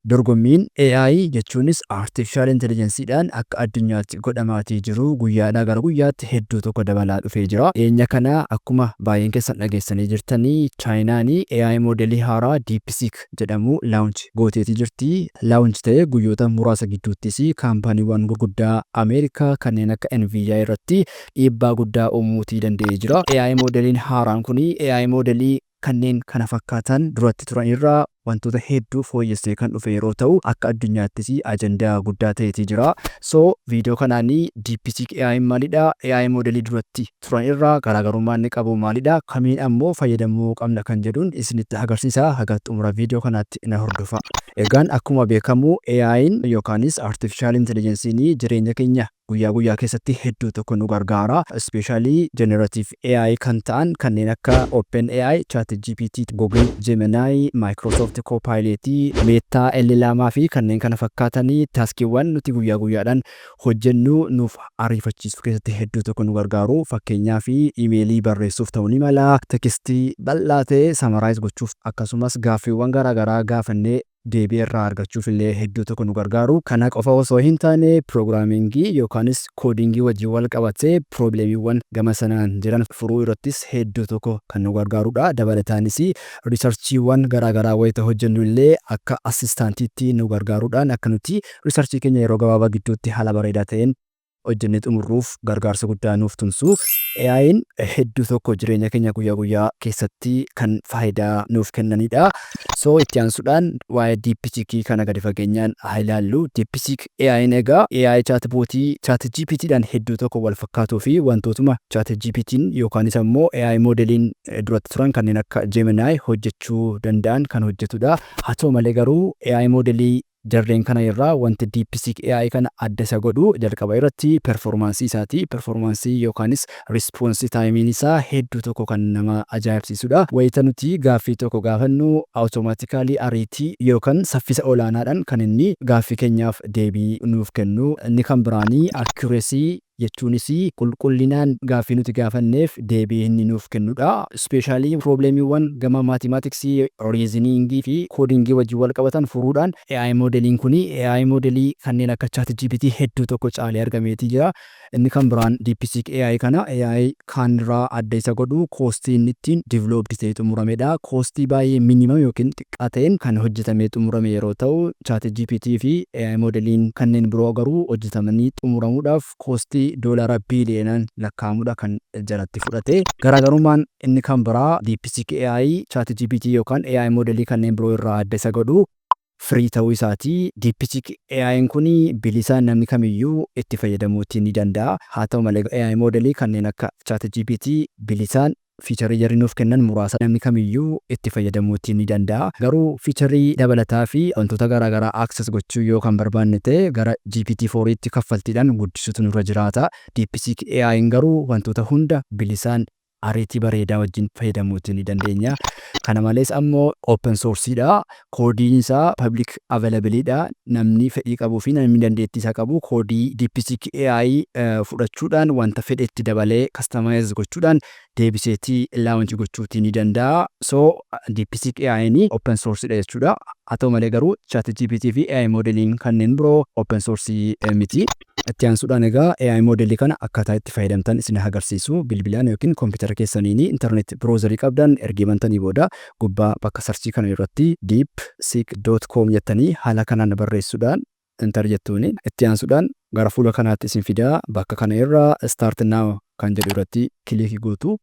Dorgommiin AI jechuunis Artificial Intelligenceedhaan akka addunyaatti godhamaatii jiru guyyaadhaa gara guyyaatti hedduu tokko dabalaa dhufee jira. Dhiyeenya kana akkuma baay'een keessan dhageessanii jirtanii Chaayinaan AI moodelii haaraa DeepSeek jedhamu laawunch gooteetii jirti. Laawunch ta'ee guyyoota muraasa gidduuttis kaampaaniiwwan gurguddaa Ameerikaa kanneen akka Nvidia irratti dhiibbaa guddaa uumuutii danda'ee jira. AI moodeliin haaraan kun AI moodelii kanneen kana fakkaatan duratti turan irraa wantoota hedduu fooyyessee kan dhufe yeroo ta'u akka addunyaattis ajandaa guddaa ta'eetii jira. So viidiyoo kanaanii DeepSeek AI maalidha? AI moodelii duratti turan irraa garaagarummaa inni qabu maalidha? Kamiin ammoo fayyadamuu qabna kan jedhuun isinitti agarsiisa. Haga xumura viidiyoo kanaatti na hordofa. Egaan akkuma beekamu AI'n yookaanis Artificial Intelligence'n jireenya keenya guyyaa guyyaa keessatti hedduu tokko nu gargaara. Especially generative AI kan ta'an kanneen akka OpenAI, ChatGPT, Google Gemini, Microsoft Copilot, Meta LLM fi kanneen kana fakkaatanii taaskiiwwan nuti guyyaa guyyaadhaan hojjennu nuuf ariifachiisuu keessatti hedduu tokko nu gargaaru. Fakkeenyaaf iimeelii barreessuuf ta'uu ni mala, tekstii bal'aa ta'e samaraayiz gochuuf akkasumas gaaffiiwwan garaagaraa gaafannee deebii irraa argachuuf illee hedduu tokko nu gargaaru. Kana qofa osoo hin taane piroogiraamingii yookaanis koodingii wajjin wal qabatee piroobileemiiwwan gama sanaan jiran furuu irrattis hedduu tokko kan nu gargaarudha. Dabalataanis riisarchiiwwan garaagaraa wayita hojjennu illee akka asistaantiitti nu gargaaruudhaan akka nuti riisarchii keenya yeroo gabaabaa gidduutti haala bareedaa ta'een hojjennee xumurruuf gargaarsa guddaa nuuf tunsu. AI'n hedduu tokko jireenya keenya guyyaa guyyaa keessatti kan faayidaa nuuf kennanidha. So itti aansuudhaan waa'ee DeepSeek kana gadi fageenyaan haa ilaallu. DeepSeek AI'n egaa AI chatbotii ChatGPT'dhaan hedduu tokko wal fakkaatuu fi wantootuma ChatGPT'n yookaanis ammoo AI moodeliin duratti turan kanneen akka Gemini hojjechuu danda'an kan hojjetudha. Haa ta'u malee garuu AI moodelii jarreen kana irraa wanti DeepSeek AI kana adda isa godhu jalqaba irratti performaansii isaati. Performaansii yookaanis response taayimiin isaa hedduu tokko kan nama ajaa'ibsiisudha. Wayita nuti gaaffii tokko gaafannu awutomaatikaalii ariitii yookaan saffisa olaanaadhaan kan inni gaaffii keenyaaf deebii nuuf kennu. Inni kan biraanii accuracy jechuunis qulqullinaan gaaffii nuti gaafanneef deebii inni nuuf kennudha. Ispeeshaalii piroobileemiiwwan gama maatimaatiksii, riiziniingii fi koodingii wajjin wal qabatan furuudhaan AI moodeliin kun AI moodelii kanneen akka ChatGPT hedduu tokko caalee argameetii jira. Inni kan biraan DeepSeek AI kana AI kaanirraa adda isa godhu koostii inni ittiin diiveloopdi ta'ee xumuramedha. Koostii baay'ee minimum yookiin xiqqaa ta'een kan hojjetamee xumurame yeroo ta'u ChatGPT fi AI moodeliin kanneen biroo garuu hojjetamanii xumuramuudhaaf koostii $1 biiliyoonaan lakkaa'amudha kan jalatti fudhate. Garaagarummaan inni kan biraa DeepSeek AI ChatGPT yookaan AI moodelii kanneen biroo irraa adda isa godhu firii ta'uu isaati. DeepSeek AI'n kun bilisaan namni kamiyyuu itti fayyadamuutii ni danda'a. Haa ta'u malee AI moodelii kanneen akka ChatGPT bilisaan fiicharii jarri nuuf kennan muraasa namni kamiyyuu itti fayyadamuutii ni danda'a. Garuu fiicharii dabalataa fi wantoota garaagaraa access gochuu yoo kan barbaanne ta'e gara GPT-4tti kaffaltiidhaan guddisuutu nurra jiraata. DeepSeek AI'n garuu wantoota hunda bilisaan ariitii bareedaa wajjin fayyadamuutii ni dandeenya. Kana malees ammoo open sourceedha. Koodiin isaa public availableedha. Namni fedhii qabuu fi namni dandeettii isaa qabu koodii DeepSeek AI fudhachuudhaan wanta fedhetti dabalee customize gochuudhaan deebiseetii laawunchi gochuutii ni danda'a. So DeepSeek AI'n open sourceedha jechuudha. Haa ta'u malee garuu ChatGPT fi AI moodeliin kanneen biroo open source miti. Itti aansuudhaan egaa AI moodelii kana akkaataa itti fayyadamtan isin agarsiisu. Bilbilaan yookiin koompitara keessaniin internet browserii qabdan erga bantanii booda gubbaa bakka sarchii kana irratti deepseek.com jettanii haala kanaan barreessuudhaan enter jettuuni. Itti aansuudhaan gara fuula kanaatti isin fidaa. Bakka kana irraa start now kan jedhu irratti kilikii gootu.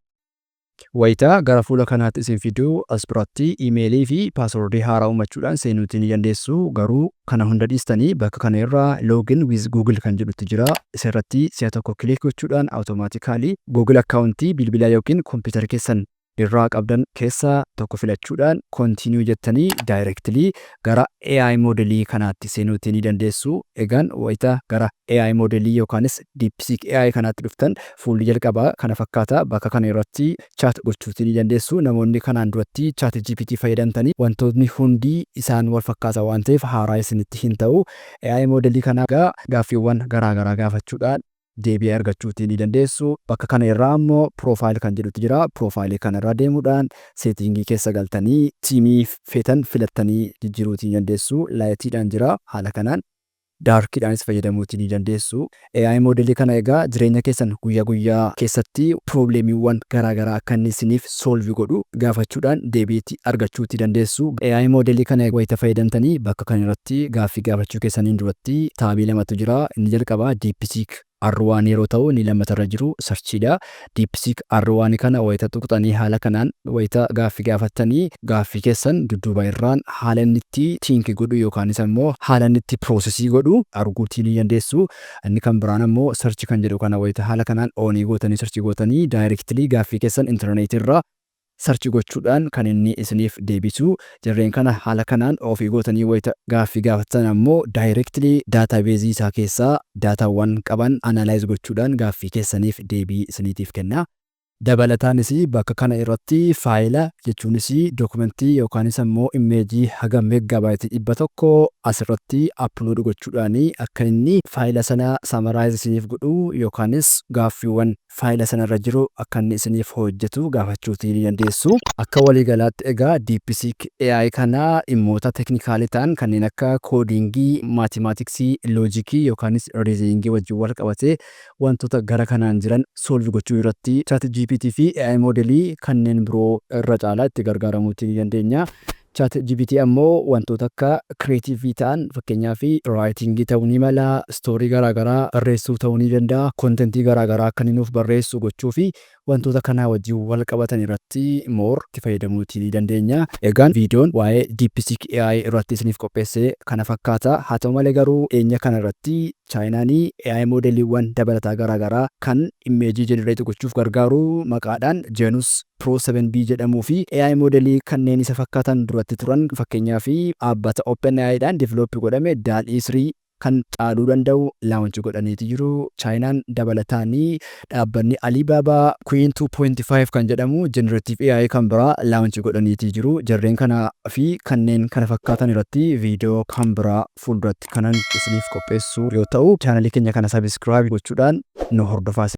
Wayita gara fuula kanaatti isin fiduu as biratti iimeelii fi paaswordii haaraa uummachuudhaan seenuutii ni dandeessu. Garuu kana hunda dhiistanii bakka kana irraa login with Google kan jedhutti jira. Isa irratti si'a tokko kilik gochuudhaan awutomaatikaalii Google akkaawuntii bilbilaa yookiin koompitara keessan irraa qabdan keessaa tokko filachuudhaan continue jettanii directly gara AI moodelii kanaatti seenuutii ni dandeessu. Egaan wayita gara AI moodelii yookaanis DeepSeek AI kanaatti dhuftan fuulli jalqabaa kana fakkaata. Bakka kana irratti chat gochuutii ni dandeessu. Namoonni kanaan duratti ChatGPT fayyadamtanii wantootni hundi isaan wal fakkaata waan ta'eef haaraa isinitti hin ta'u. AI moodelii kana gaaffiiwwan garaagaraa gaafachuudhaan deebii argachuutii ni dandeessu. Bakka kana irraa immoo profile kan jedhutu jira. Profile kana irra deemuudhaan settingii keessa galtanii tiimii feetan filattanii jijjiiruutii ni dandeessu. Laayitiidhaan jira. Haala kanaan daarkiidhaanis fayyadamuutii ni dandeessu. AI moodelii kana egaa jireenya keessan guyyaa guyyaa keessatti probleemiiwwan garaagaraa akka inni isiniif solve godhu gaafachuudhaan deebiitti argachuutii dandeessu. AI moodelii kana wayita fayyadamtanii bakka kana irratti gaaffii gaafachuu keessaniin duratti taabii lamatu jira. Inni jalqabaa DeepSeek R1 yeroo ta'u inni lammatarra jiru sarchiidha. DeepSeek R1 kana wayita tuqxanii haala kanaan wayita gaaffii gaafattanii gaaffii keessan dudduuba irraan haala inni itti think godhu yookaanis immoo haala inni itti processii godhu arguutii ni dandeessu. Inni kan biraan immoo sarchi kan jedhu kana wayita haala kanaan onii gootanii sarchi gootanii directly gaaffii keessan internet irra sarchi gochuudhaan kan inni isiniif deebisu. Jarreen kana haala kanaan ofii gootanii wayita gaaffii gaafattan ammoo directly daatabeezii isaa keessaa daataawwan qaban analyze gochuudhaan gaaffii keessaniif deebii isiniitiif kenna. Dabalataanis bakka kana irratti faayila jechuunis dookumentii yookaanis immoo imeejii haga meeggaabaaytii 100 asirratti upload gochuudhaan akka inni faayila sana summarize isiniif godhu yookaanis gaaffiiwwan faayila sanarra jiru akka inni isiniif hojjetu gaafachuutii ni dandeessu. Akka waliigalaatti egaa DeepSeek AI kana dhimmoota teknikaalii ta'an kanneen akka koodingii, maatimaatiksii, loojikii yookaanis riizingii wajjin wal qabatee wantoota gara kanaan jiran solve gochuu irratti ChatGPT fi AI moodelii kanneen biroo irra caalaa itti gargaaramuutii ni dandeenya. ChatGPT ammoo wantoota akka creativity ta'an fakkeenyaaf writing ta'uu ni mala, story garaagaraa barreessuu ta'uu ni danda'a, contentii garaagaraa akka inni nuuf barreessu gochuu fi wantoota kanaa wajjin wal qabatan irratti more itti fayyadamuutii ni dandeenya. Egaan viidiyoon waa'ee DeepSeek AI irratti isiniif qopheesse kana fakkaata. Haa ta'u malee garuu dhiyeenya kana irratti chaayinaanii AI moodeliiwwan dabalataa garaagaraa kan imeejii jenereetii gochuuf gargaaru maqaadhaan Genus Pro 7B jedhamuu fi AI moodelii kanneen isa fakkaatan duratti turan fakkeenyaaf dhaabbata OpenAIdhaan develop godhame DALL-E 3 kan caaluu danda'u laawunchi godhaniiti jiru. Chaayinaan dabalataanii dhaabbanni Alibaba Queen 2.5 kan jedhamu generative AI kan biraa laawunchi godhaniiti jiru. Jarreen kana fi kanneen kana fakkaatan irratti viidiyoo kan biraa fuulduratti kanan isiniif qopheessu yoo ta'u chaanalii keenya kana subscribe gochuudhaan nu hordofaa.